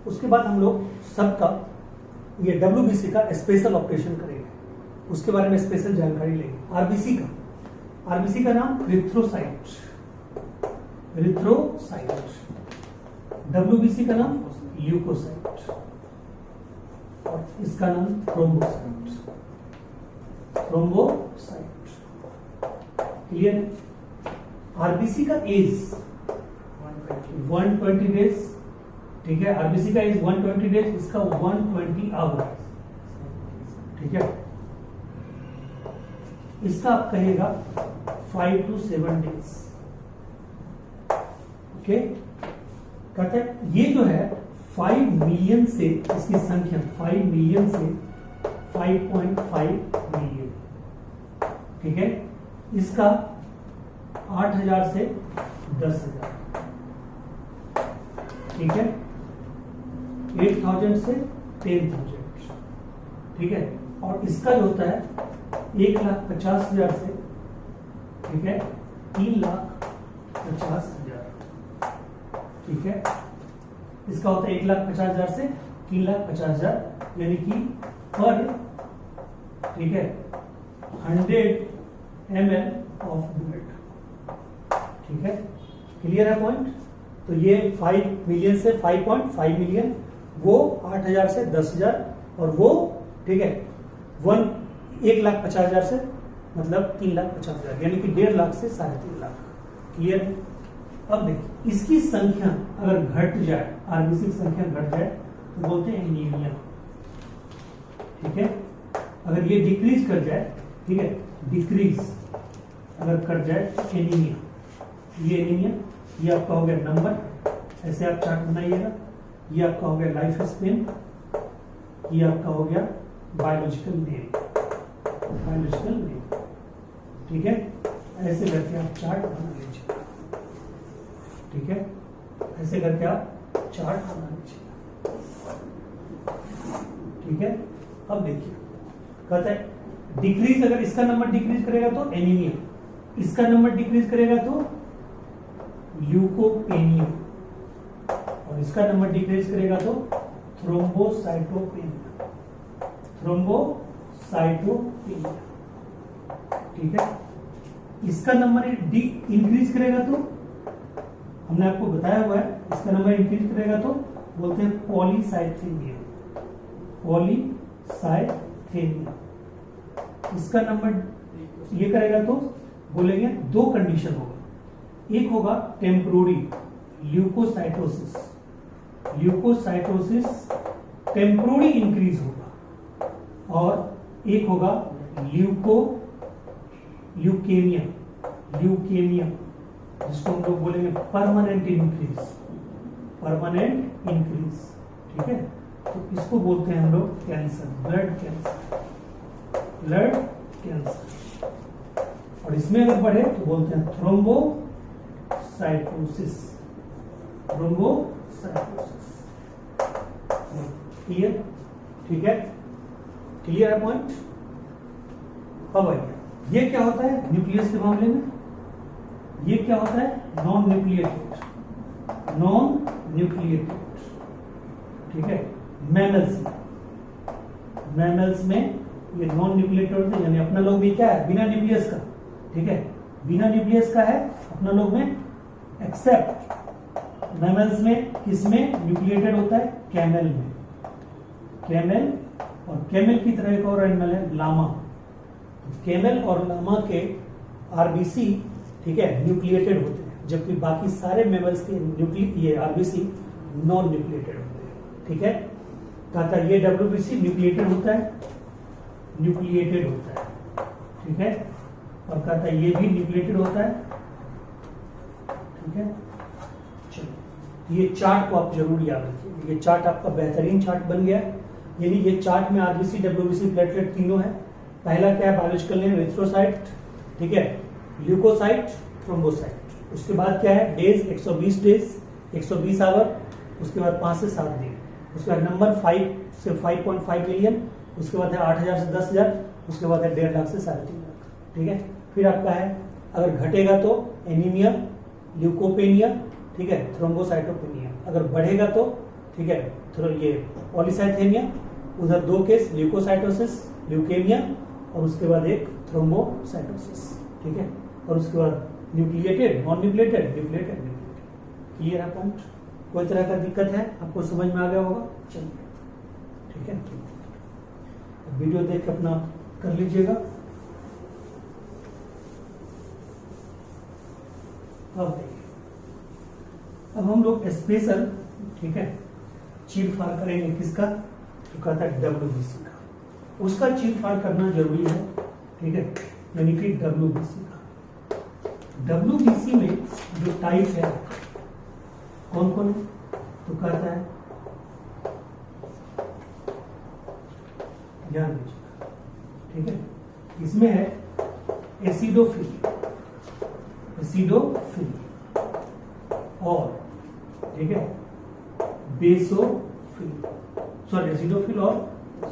उसके बाद हम लोग सबका ये डब्ल्यूबीसी का स्पेशल ऑपरेशन करेंगे, उसके बारे में स्पेशल जानकारी लेंगे। आरबीसी का नाम एरिथ्रोसाइट, डब्ल्यूबीसी का नाम ल्यूकोसाइट और इसका नाम थ्रोम्बोसाइट। क्लियर है। आरबीसी का एज 120 डेज, ठीक है, आरबीसी का एज 120 डेज, इसका 120 आवर, ठीक है। इसका आप कहेगा 5 to 7 डेज। ओके, कहते हैं ये जो है 5 मिलियन से, इसकी संख्या 5 मिलियन से 5.5 मिलियन, ठीक है। इसका 8,000 से 10,000, ठीक है, 8,000 से 10,000, ठीक है। और इसका जो होता है 1,50,000 से, ठीक है, 3,50,000, ठीक है। इसका होता है 1,50,000 से 3,50,000, यानी कि पर, ठीक है, 100 ml ऑफ ब्लड, ठीक है। क्लियर है पॉइंट। तो ये 5 मिलियन से 5.5 मिलियन, वो 8,000 से 10,000, और वो, ठीक है, 1,50,000 से मतलब 3,50,000, यानी कि 1.5 लाख से 3.5 लाख। क्लियर है। अब देखिए इसकी संख्या अगर घट जाए, आरबीसी की संख्या घट जाए तो बोलते हैं एनीमिया, ठीक है। अगर ये डिक्रीज कर जाए, ठीक है, डिक्रीज अगर कर जाए तो एनीमिया, ये एनीमिया, ये आपका हो गया नंबर, ऐसे आप चार्ट बनाइएगा। ये आपका हो गया लाइफ स्पेन, ये आपका हो गया बायोलॉजिकल नेम, ठीक है। ऐसे करके आप चार्ट बना लीजिए, ठीक है, ऐसे करके आप चार्ट बना लीजिए, ठीक है। अब देखिए कहता है डिक्रीज, अगर इसका नंबर डिक्रीज करेगा तो एनीमिया, इसका नंबर डिक्रीज करेगा तो ल्यूकोपेनिया, और इसका नंबर डिक्रीज करेगा तो थ्रोम्बोसाइटोपेनिया, ठीक है। इसका नंबर इंक्रीज करेगा तो, हमने आपको बताया हुआ है, इसका नंबर इंक्रीज करेगा तो बोलते हैं पॉलीसाइथेमिया, इसका नंबर ये करेगा तो बोलेंगे 2 कंडीशन होगा, एक होगा टेम्पोररी ल्यूकोसाइटोसिस टेम्पोररी इंक्रीज होगा, और एक होगा ल्यूकेमिया, जिसको हम लोग बोलेंगे परमानेंट इंक्रीज, ठीक है। तो इसको बोलते हैं हम लोग कैंसर, ब्लड कैंसर। और इसमें अगर बढ़े तो बोलते हैं थ्रोम्बोसाइटोसिस। क्लियर, ठीक है, क्लियर है पॉइंट। अब आइए, ये क्या होता है न्यूक्लियस के मामले में, ये क्या होता है नॉन न्यूक्लिएटेड, ठीक है। मैमल्स में ये नॉन न्यूक्लिएटेड होते हैं, यानी अपना लोग भी क्या है बिना न्यूक्लियस का, ठीक है, बिना न्यूक्लियस का है अपना लोग में, एक्सेप्ट मैमल्स में किसमें न्यूक्लिएटेड होता है, कैमल में। और कैमल की तरह एक और एनिमल है लामा। कैमल और लामा के आरबीसी, ठीक है, न्यूक्लिएटेड होते हैं, जबकि बाकी सारे मैमल्स के ये आरबीसी नॉन न्यूक्लिएटेड होते हैं, ठीक है। कहा था ये डब्ल्यूबीसी न्यूक्लिएटेड होता है, ठीक है। और कहा था ये भी न्यूक्लिएटेड होता है, ठीक है। चलो, ये चार्ट को आप जरूर याद रखिए, ये चार्ट आपका बेहतरीन चार्ट बन गया, यानी ये चार्ट में आरबीसी, डब्ल्यूबीसी, प्लेटलेट तीनों है। पहला क्या है बायोलॉजिकल नेम एरिथ्रोसाइट, ठीक है, ल्यूकोसाइट, थ्रोम्बोसाइट। उसके बाद क्या है डेज, 120 डेज, 120 आवर, उसके बाद 5 से 7 दिन, उसके बाद नंबर 5 से 5.5 मिलियन, उसके बाद है 8,000 से 10,000, उसके बाद है 1.5 लाख से 3.5 लाख, ठीक है। फिर आपका है अगर घटेगा तो एनीमिया, ल्यूकोपेनिया, ठीक है, थ्रोम्बोसाइटोपेनिया। अगर बढ़ेगा तो, ठीक है, ये पॉलीसाइथेमिया, उधर 2 केस ल्यूकोसाइटोसिस, ल्यूकेमिया, और उसके बाद एक थ्रोम्बोसाइटोसिस, ठीक है। और उसके बाद न्यूक्लिएटेड, नॉन न्यूक्लिएटेड, क्लियर है पॉइंट। कोई तरह का दिक्कत है आपको समझ में आ गया होगा, चलिए, ठीक है। वीडियो देख के अपना कर लीजिएगा। अब हम लोग स्पेशल, ठीक है, चीर-फाड़ करेंगे किसका, तो कहता है डब्ल्यूबीसी का। उसका चीर-फाड़ करना जरूरी है, ठीक है, यानी कि डब्ल्यूबीसी का। डब्ल्यूबीसी में जो टाइप है कौन कौन, तो कहता है ध्यान दीजिएगा, ठीक है। इसमें है एसिडोफिल और, ठीक है, बेसोफिल, सॉरी एसिडोफिल और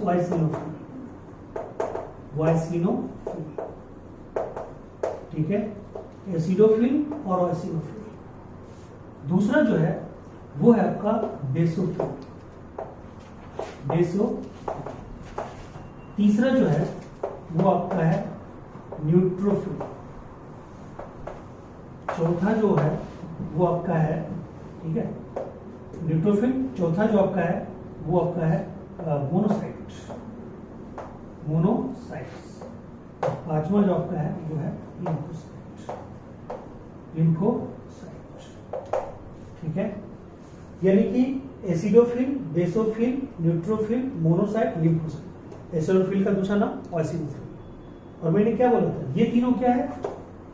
वाइसिनोफिल, ठीक है, एसिडोफिल और वाइसिनोफिल। दूसरा जो है वो है आपका बेसोफिल। तीसरा जो है वो आपका है न्यूट्रोफिल। चौथा जो है वो आपका है, ठीक है, न्यूट्रोफिल। चौथा जो आपका है वो आपका है मोनोसाइट्स। पांचवा जो आपका है वो है लिम्फोसाइट, ठीक है। यानी कि acidophil, basophil, neutrophil, monocyte, lymphocyte. Acidophil का दूसरा नाम वाइसिनोफिल। और मैंने क्या बोला था, ये तीनों क्या है,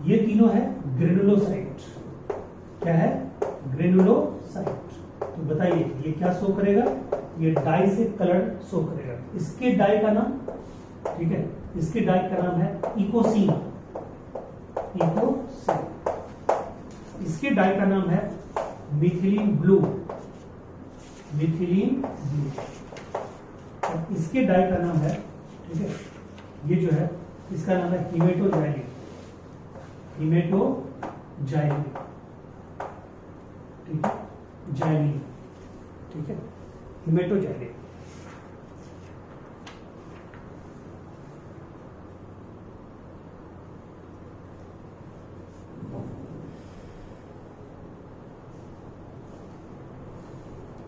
ये तीनों है ग्रेनुलोसाइट। क्या है, ग्रेनुलोसाइट। तो बताइए ये क्या शो करेगा, ये डाई से कलर शो करेगा। इसके डाई का नाम, ठीक है, इसके डाई का नाम है इकोसिन। इसके डाई का नाम है मिथिलीन ब्लू। इसके डाई का नाम है, ठीक है, ये जो है इसका नाम है हीमेटोजाइलिन। ठीक है, जाइलिन, ठीक है, हीमेटोजाइलिन।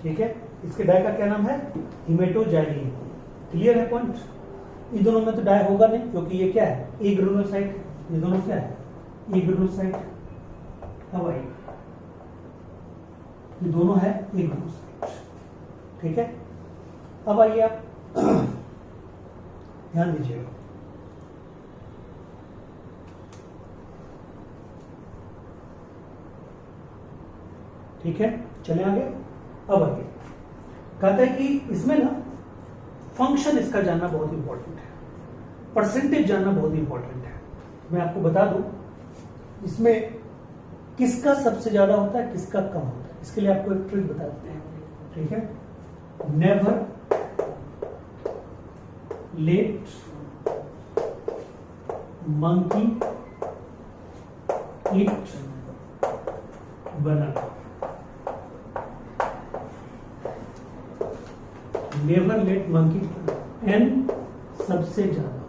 ठीक है, इसके डाई का क्या नाम है, हीमेटोजाइलिन। क्लियर है पॉइंट। इन दोनों में तो डाई होगा नहीं, क्योंकि ये क्या है, ए ग्रेनुलोसाइट। ये दोनों क्या है, ए ग्रेनुलोसाइट। अब आइए, ये दोनों है ए ग्रेनुलोसाइट, ठीक है। अब आइए आप ध्यान दीजिएगा, ठीक है, चले आगे। अब आगे कहता है कि इसमें ना फंक्शन इसका जानना बहुत इंपॉर्टेंट है, परसेंटेज जानना बहुत इंपॉर्टेंट है। मैं आपको बता दूं इसमें किसका सबसे ज्यादा होता है, किसका कम होता है। इसके लिए आपको एक ट्रिक बता देते हैं, ठीक है। नेवर लेट मंकी ईट बनाना। नेवर लेट मंकी, एन सबसे ज्यादा,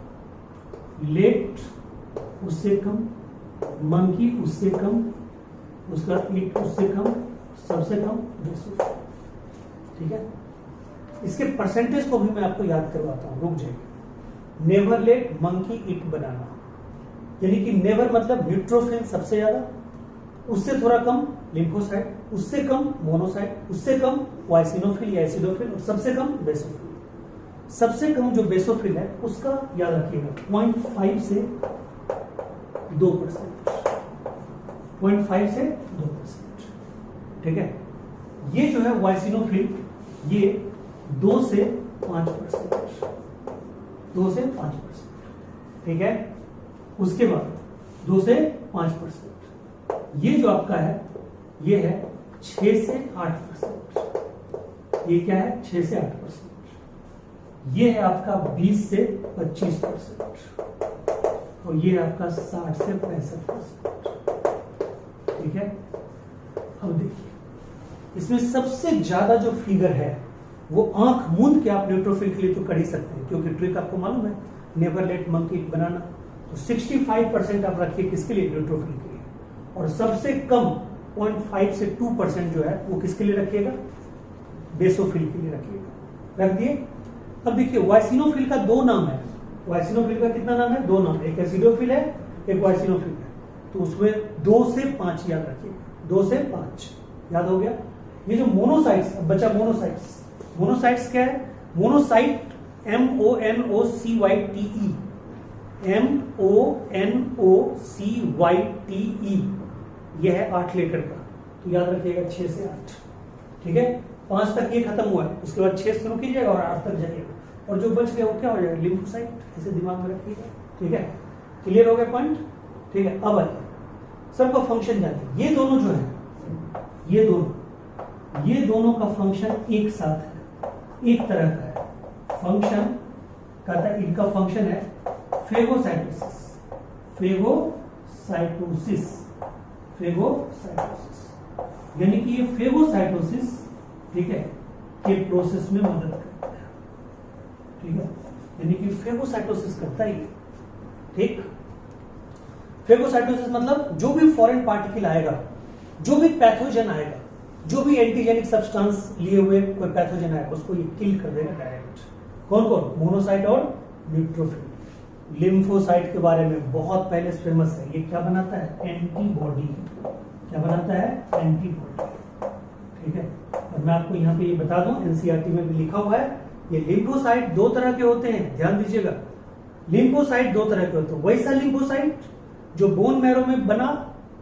लेट उससे कम, मंकी उससे कम, उसका ईट उससे कम, सबसे कम बेसुफ, ठीक है। इसके परसेंटेज को भी मैं आपको याद करवाता हूं, रुक जाइए। नेवर लेट मंकी ईट बनाना, यानी कि नेवर मतलब न्यूट्रोफिल सबसे ज्यादा, उससे थोड़ा कम लिम्फोसाइट, उससे कम मोनोसाइट, उससे कम वाइसिनोफिल या एसिडोफिल, और सबसे कम बेसोफिल। सबसे कम जो बेसोफिल है उसका याद रखिएगा 0.5 से 2%, 0.5 से 2%, ठीक है। ये जो है वाइसिनोफिल ये 2 से 5%, 2 से 5%, ठीक है। उसके बाद 2 से 5%, ये जो आपका है ये है 6 से 8%। ये क्या है? 6 से 8%। ये है आपका 20 से 25%, और ये है आपका 60 से 65%, ठीक है। अब देखिए इसमें सबसे ज्यादा जो फिगर है वो आंख मूंद के आप न्यूट्रोफिल के लिए तो कर ही सकते हैं, क्योंकि ट्रिक आपको मालूम है, नेवर लेट मंकी ईट बनाना। तो 65% आप रखिए किसके लिए? न्यूट्रोफिल के लिए। और सबसे कम 0.5 से 2% जो है वो किसके लिए रखिएगा? बेसोफिल के लिए रखिएगा। रख दिए। अब देखिए वाइसिनोफिल का 2 नाम है। वाइसिनोफिल का कितना नाम है? 2 नाम, एक एसिडोफिल है, एक वाइसिनोफिल है। तो उसमें 2 से 5 याद रखिएगा, 2 से 5 याद हो गया। ये जो मोनोसाइट्स, अब बचा मोनोसाइट्स। मोनोसाइट्स क्या है? मोनोसाइट MONOCYTE, MONOCYTE, यह है 8 लेटर का, तो याद रखिएगा 6 से 8, ठीक है। 5 तक ये खत्म हुआ है, उसके बाद 6 शुरू कीजिएगा और 8 तक जाइएगा, और जो बच गया वो क्या हो जाएगा? लिम्फोसाइट। इसे दिमाग में रखिएगा, ठीक है। क्लियर हो गया पॉइंट? ठीक है। अब आइए सबका फंक्शन जानिए। ये दोनों जो है, ये दोनों का फंक्शन एक साथ है, एक तरह का है। फंक्शन कहता है, इनका फंक्शन है फेगोसाइटोसिस, फेगोसाइटोसिस, फेगोसाइटोसिस, यानी कि ये फेगोसाइटोसिस, ठीक है, के प्रोसेस में मदद करता है, ठीक है। यानी कि फेगोसाइटोसिस करता है ये, ठीक। फेगोसाइटोसिस मतलब जो भी फॉरेन पार्टिकल आएगा, जो भी पैथोजन आएगा, जो भी एंटीजेनिक सब्सटेंस लिए हुए कोई पैथोजन आएगा, उसको ये किल कर देगा डायरेक्ट। कौन कौन? मोनोसाइट और न्यूट्रोफिल। लिम्फोसाइट के बारे में बहुत पहले फेमस है, ये क्या बनाता है? एंटीबॉडी। क्या बनाता है? एंटीबॉडी, ठीक है। और मैं आपको यहाँ पे ये बता दूं, एनसीईआरटी में भी लिखा हुआ है, ये लिम्फोसाइट 2 तरह के होते हैं, ध्यान दीजिएगा। लिम्फोसाइट 2 तरह के होते हैं। वैसा लिम्फोसाइट जो बोन मैरो में बना,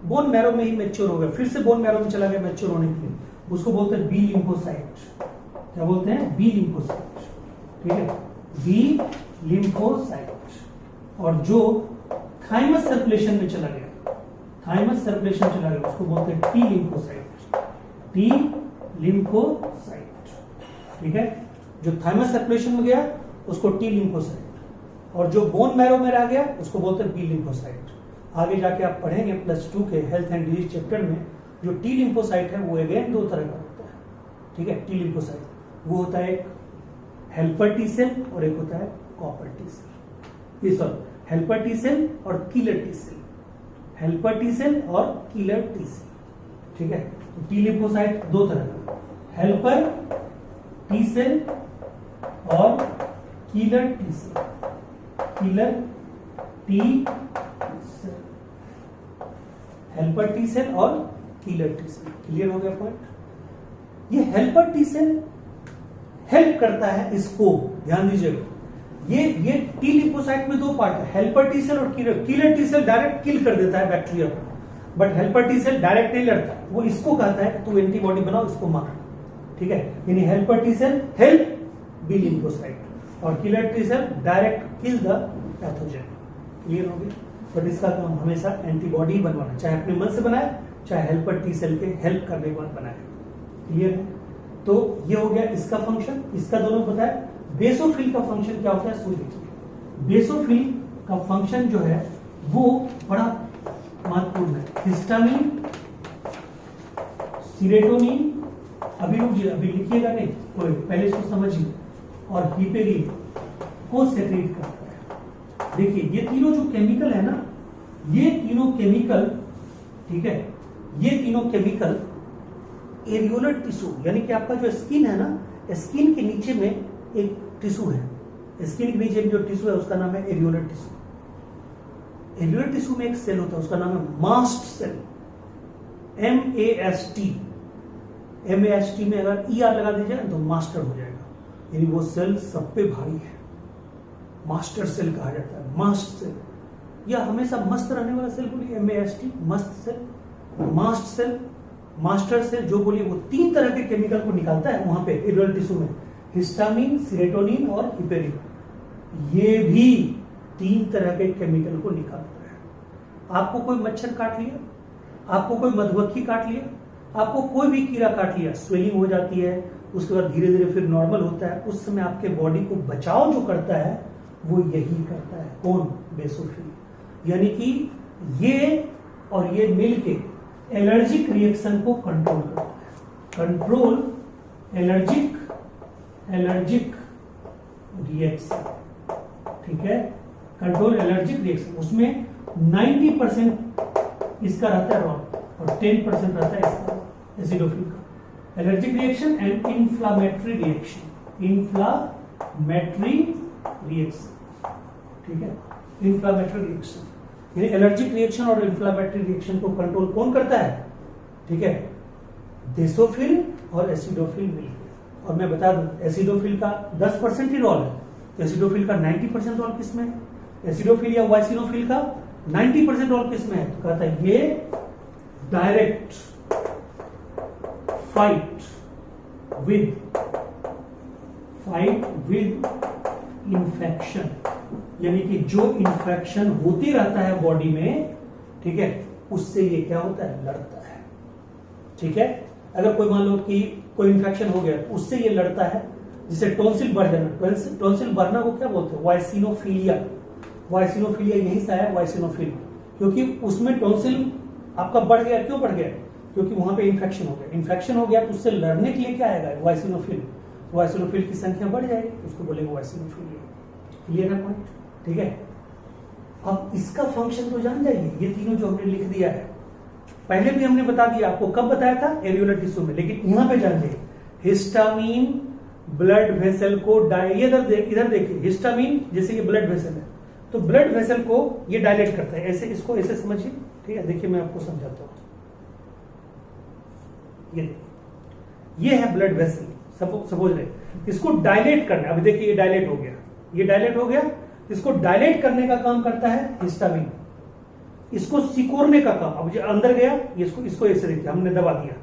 बोन मैरो में ही मैच्योर हो गया, फिर से बोन मैरो में चला गया मैच्योर होने के लिए, उसको बोलते हैं बी लिम्फोसाइट। क्या बोलते हैं? बी लिम्फोसाइट, ठीक है, बी लिम्फोसाइट। और जो थाइमस सर्कुलेशन में चला गया, थाइमस सर्कुलेशन चला गया, उसको बोलते हैं टी लिम्फोसाइट, टी लिम्फोसाइट, ठीक है। जो थाइमस सर्कुलेशन में गया उसको टी लिम्फोसाइट, और जो बोन मैरो में रह गया उसको बोलते हैं बी लिम्फोसाइट। आगे जाके आप पढ़ेंगे +2 के हेल्थ एंड डिजीज चैप्टर में, जो टी लिम्फोसाइट है वो अगेन 2 तरह का होता है, ठीक है। टी लिम्फोसाइट वो होता है एक हेल्पर टी सेल और एक होता है कॉपर टी सेल। ये सब हेल्पर टी सेल और killer T cell, helper T cell और किलर टी सेल, ठीक है। तो टी लिम्फोसाइट 2 तरह का, हेल्पर टी सेल और killer T cell, killer T cell, helper T cell और किलर टी सेल। क्लियर हो गया पॉइंट? ये हेल्पर टी सेल हेल्प करता है इसको, ध्यान दीजिएगा। ये टी लिम्फोसाइट में 2 पार्ट है, हेल्पर टी सेल और killer. Killer T cell direct kill कर देता है बैक्टीरिया को, but helper T cell direct नहीं लड़ता, वो इसको कहता है कि तू एंटीबॉडी बनाओ, इसको मार। ठीक है, यानी helper T cell help B lymphocyte और killer T cell direct kill the pathogen. Clear हो गया? बट इसका काम हमेशा एंटीबॉडी बनवाना, चाहे अपने मन से बनाए चाहे हेल्पर टी सेल के हेल्प करने के बाद बनाए। क्लियर है? तो ये हो गया इसका फंक्शन, इसका दोनों पता है। बेसोफिल का फंक्शन क्या होता है सो देखिए। बेसोफिल का फंक्शन जो है वो बड़ा महत्वपूर्ण है। हिस्टामिन, सीरोटोनिन, अभी रुकिए, अभी लिखिएगा नहीं कोई, पहले इसको समझिए, और हिपेरिन को सेक्रेट करता है। देखिए ये तीनों जो केमिकल है ना, ये तीनों केमिकल, ठीक है, ये तीनों केमिकल एरियोलर टिश्यू, यानी कि आपका जो स्किन है ना, स्किन के नीचे में एक टिश्यू है, स्किन के नीचे जो टिश्यू है उसका नाम है एरियोलर टिश्यू। एरियोलर टिश्यू में एक सेल होता है, उसका नाम है मास्ट सेल, MAST। MAST में अगर ER लगा दीजिए तो मास्टर हो जाएगा, यानी वो सेल सब पे भारी है, मास्टर सेल कहा जाता है, मास्ट सेल। या हमेशा मस्त रहने वाला सेल बोलिए MAST, मस्त cell, mast cell, master cell जो बोलिए, वो 3 तरह के केमिकल को निकालता है वहां पे एरियोलर टिश्यू में, हिस्टामिन, सीरोटोनिन और हिपेरिन। ये भी 3 तरह के केमिकल को निकालता है। आपको कोई मच्छर काट लिया, आपको कोई मधुमक्खी काट लिया, आपको कोई भी कीड़ा काट लिया, स्वेलिंग हो जाती है, उसके बाद धीरे धीरे फिर नॉर्मल होता है, उस समय आपके बॉडी को बचाव जो करता है वो यही करता है। कौन? बेसोफिल। यानी कि ये और ये मिलके एलर्जिक रिएक्शन को कंट्रोल करता है। कंट्रोल एलर्जिक रिएक्शन, ठीक है, कंट्रोल एलर्जिक रिएक्शन। उसमें 90% इसका रहता है रॉड और 10% रहता है इसका एसिडोफिल का। Allergic reaction and inflammatory reaction, inflammatory reaction, ठीक है, इंफ्लामेटरी रिएक्शन, यानी एलर्जिक रिएक्शन और इंफ्लामेटरी रिएक्शन को कंट्रोल कौन करता है? ठीक है, बेसोफिल और एसिडोफिल मिलकर। और मैं बता दूं, एसिडोफिल का 10% ही रोल है, एसिडोफिल का 90% रोल किसमें है? एसिडोफिल या वाइसिनोफिल का 90% रोल किसमें है? तो कहता है ये डायरेक्ट फाइट विद इंफेक्शन, यानी कि जो इंफेक्शन होती रहता है बॉडी में, ठीक है, उससे ये क्या होता है? लड़ता है। ठीक है, अगर कोई मान लो कि कोई इंफेक्शन हो गया तो उससे ये लड़ता है, जिसे टॉन्सिल बढ़ जाना, टॉन्सिल बढ़ना को क्या बोलते हैं? वाइसिनोफिलिया। वाइसिनोफिलिया यहीं से आया वाइसिनोफिल, क्योंकि उसमें टॉन्सिल आपका बढ़ गया। क्यों बढ़ गया? क्योंकि वहां पे इंफेक्शन हो गया। इंफेक्शन हो गया तो उससे लड़ने के लिए क्या आएगा? वाइसिनोफिल। वाइसिनोफिल की संख्या बढ़ जाएगी, उसको बोलेंगे वाइसिनोफिलिया। क्लियर है पॉइंट? ठीक है, अब इसका फंक्शन तो जान जाइए, ये तीनों जो हमने लिख दिया है, पहले भी हमने बता दिया आपको। कब बताया था? एरियोलर टिश्यू में। लेकिन यहां पे जान जाइए, हिस्टामिन ब्लड वेसल को इधर देखिए, हिस्टामिन जैसे ये ब्लड वेसल है, तो ब्लड वेसल को ये डायलेट करता है, ऐसे, इसको ऐसे समझिए। ठीक है, देखिए मैं आपको समझाता हूं। ये है ब्लड वेसल, सपोज रहे, इसको डायलेट करना है। अभी देखिए ये डायलेट हो गया, ये डायलेट हो गया, इसको डायलेट करने का काम करता है हिस्टामिन, इसको सिकोड़ने का काम। अब ये अंदर गया, इसको ऐसे देखिए, हमने दबा दिया,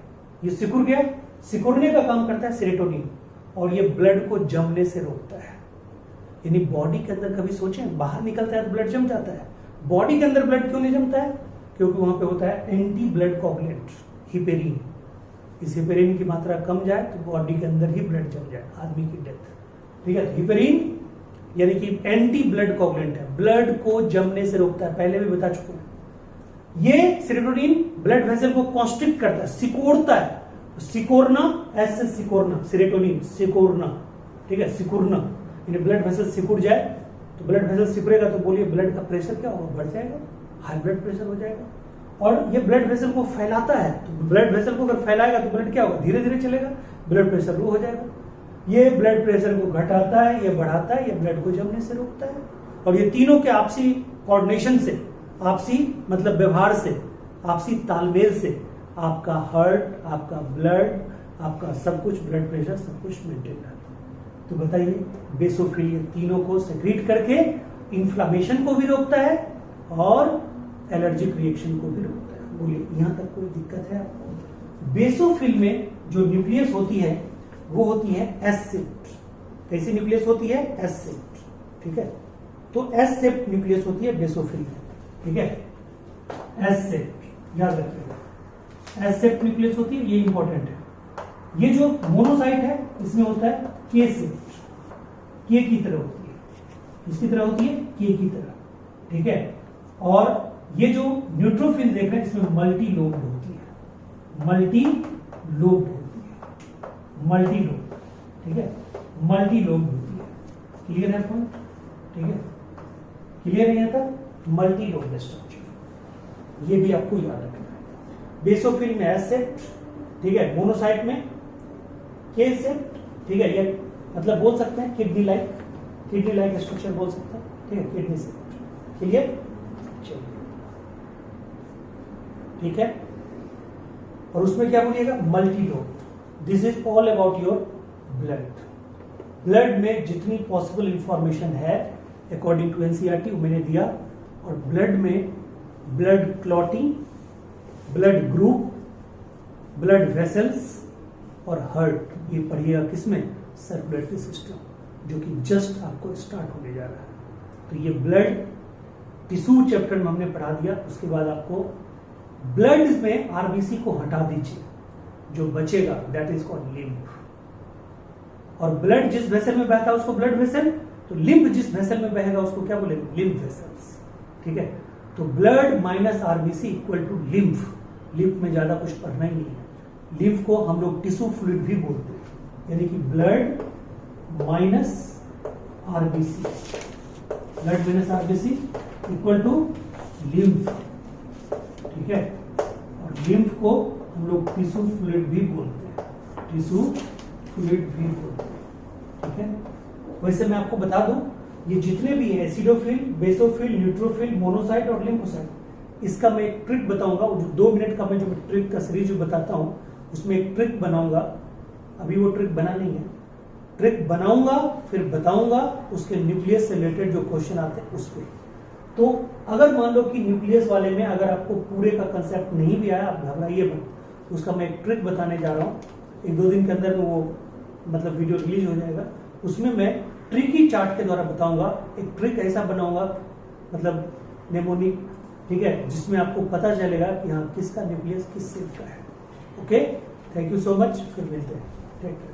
ये सिकुड़ गया, सिकुड़ने का काम करता है सेरोटोनिन, और ये ब्लड को जमने से रोकता है। यानी बॉडी के अंदर कभी सोचें, बाहर निकलता है तो ब्लड जम जाता है, बॉडी के अंदर ब्लड क्यों नहीं जमता है? क्योंकि वहां पे होता है एंटी ब्लड कोगुलेंट, हिपेरिन। इस हिपेरिन की मात्रा कम जाए तो बॉडी के अंदर ही ब्लड जम जाए, आदमी की डेथ। ठीक है, हिपेरिन यानी कि एंटी ब्लड कोगुलेंट है, ब्लड को जमने से रोकता है, पहले भी बता चुका हूं। ये सेरोटोनिन ब्लड वेसल को कॉन्स्ट्रिक्ट करता है, सिकोड़ता है। सिकोड़ना, ऐसे सिकोड़ना, सेरोटोनिन सिकोड़ना, ठीक है, सिकुड़ना, यानी ब्लड वेसल सिकुड़ जाए तो ब्लड वेसल सिकुड़ेगा तो बोलिए ब्लड का प्रेशर क्या होगा? बढ़ जाएगा, हाई ब्लड प्रेशर हो जाएगा। और ये ब्लड वेसल को फैलाता है, तो ब्लड वेसल को अगर फैलाएगा तो ब्लड क्या होगा? धीरे धीरे चलेगा, ब्लड प्रेशर लो हो जाएगा। ये ब्लड प्रेशर को घटाता है, ये बढ़ाता है, ये ब्लड को जमने से रोकता है। और ये तीनों के आपसी कोऑर्डिनेशन से, आपसी मतलब व्यवहार से, आपसी तालमेल से आपका हार्ट, आपका ब्लड, आपका सब कुछ, ब्लड प्रेशर सब कुछ मेंटेन रहता है। तो बताइए, बेसोफिल तीनों को सेक्रीट करके इंफ्लामेशन को भी रोकता है और एलर्जिक रिएक्शन को भी रोकता है। बोलिए यहाँ तक कोई दिक्कत है आपको? बेसोफिल में जो न्यूक्लियस होती है वो होती है एस शेप्ड। कैसी न्यूक्लियस होती है? एस शेप्ड, ठीक है। तो एस शेप्ड न्यूक्लियस होती है बेसोफिल में, ठीक है। एस शेप्ड याद रखिएगा, एस शेप्ड न्यूक्लियस होती है, ये इंपॉर्टेंट है। ये जो मोनोसाइट है इसमें होता है के शेप्ड, के की तरह होती है। किसकी तरह होती है? के की तरह, ठीक है। और ये जो न्यूट्रोफिल देख रहे हैं इसमें मल्टी लोब्ड होती है, मल्टी लोब्ड होती है, मल्टी लोब्ड, ठीक है, मल्टी लोब्ड होती है। क्लियर है पॉइंट? ठीक है, क्लियर है यहाँ तक? मल्टी लोब्ड स्ट्रक्चर, ये भी आपको याद रखना है। बेसोफिल में एस शेप्ड, ठीक है, मोनोसाइट में के शेप्ड, ठीक है। ये मतलब बोल सकते हैं किडनी लाइक स्ट्रक्चर बोल सकते हैं, ठीक है, किडनी शेप्ड। क्लियर? चलिए, ठीक है। और उसमें क्या बोलिएगा? Multi lobed. This is all about your blood. Blood में जितनी पॉसिबल इंफॉर्मेशन है अकॉर्डिंग टू एनसीईआरटी वो मैंने दिया। और ब्लड में blood clotting, blood group, blood vessels और हार्ट, ये पढ़िएगा किसमें? सर्कुलेटरी सिस्टम, जो कि जस्ट आपको स्टार्ट होने जा रहा है। तो ये ब्लड टिश्यू चैप्टर में हमने पढ़ा दिया। उसके बाद आपको ब्लड में आरबीसी को हटा दीजिए, जो बचेगा दैट इज कॉल्ड लिम्फ। और ब्लड जिस वेसल में बहता है उसको ब्लड वेसल, तो लिम्फ जिस वेसल में बहेगा उसको क्या बोलेंगे? लिम्फ वेसल्स, ठीक है। तो blood minus RBC equal to lymph. Lymph में ज्यादा कुछ पढ़ना ही नहीं है। लिम्फ को हम लोग टिश्यू फ्लूइड भी बोलते हैं, यानी कि blood minus RBC, blood minus RBC equal to lymph, ठीक है। और लिम्फ को हम लोग टिश्यू फ्लूइड भी बोलते हैं, टिश्यू फ्लूइड भी बोलते हैं, ठीक है। वैसे मैं आपको बता दूं, ये जितने भी है एसिडोफिल, बेसोफिल, न्यूट्रोफिल, मोनोसाइट और लिम्फोसाइट, इसका मैं एक ट्रिक बताऊंगा। जो 2 मिनट का मैं जो ट्रिक का सीरीज जो बताता हूं उसमें एक ट्रिक बनाऊंगा। अभी वो ट्रिक बना नहीं है, ट्रिक बनाऊंगा फिर बताऊंगा, उसके न्यूक्लियस से रिलेटेड जो क्वेश्चन आते हैं उस पर। तो अगर मान लो कि न्यूक्लियस वाले में अगर आपको पूरे का कंसेप्ट नहीं भी आया, आप घबराइए मत, उसका मैं एक ट्रिक बताने जा रहा हूँ। 1-2 दिन के अंदर में वो मतलब वीडियो रिलीज हो जाएगा। उसमें मैं ट्रिकी चार्ट के द्वारा बताऊंगा, एक ट्रिक ऐसा बनाऊंगा मतलब नेमोनिक, ठीक है, जिसमें आपको पता चलेगा कि हाँ किसका न्यूक्लियस किस शेप का है। Okay, thank you so much, फिर मिलते हैं, टेक केयर।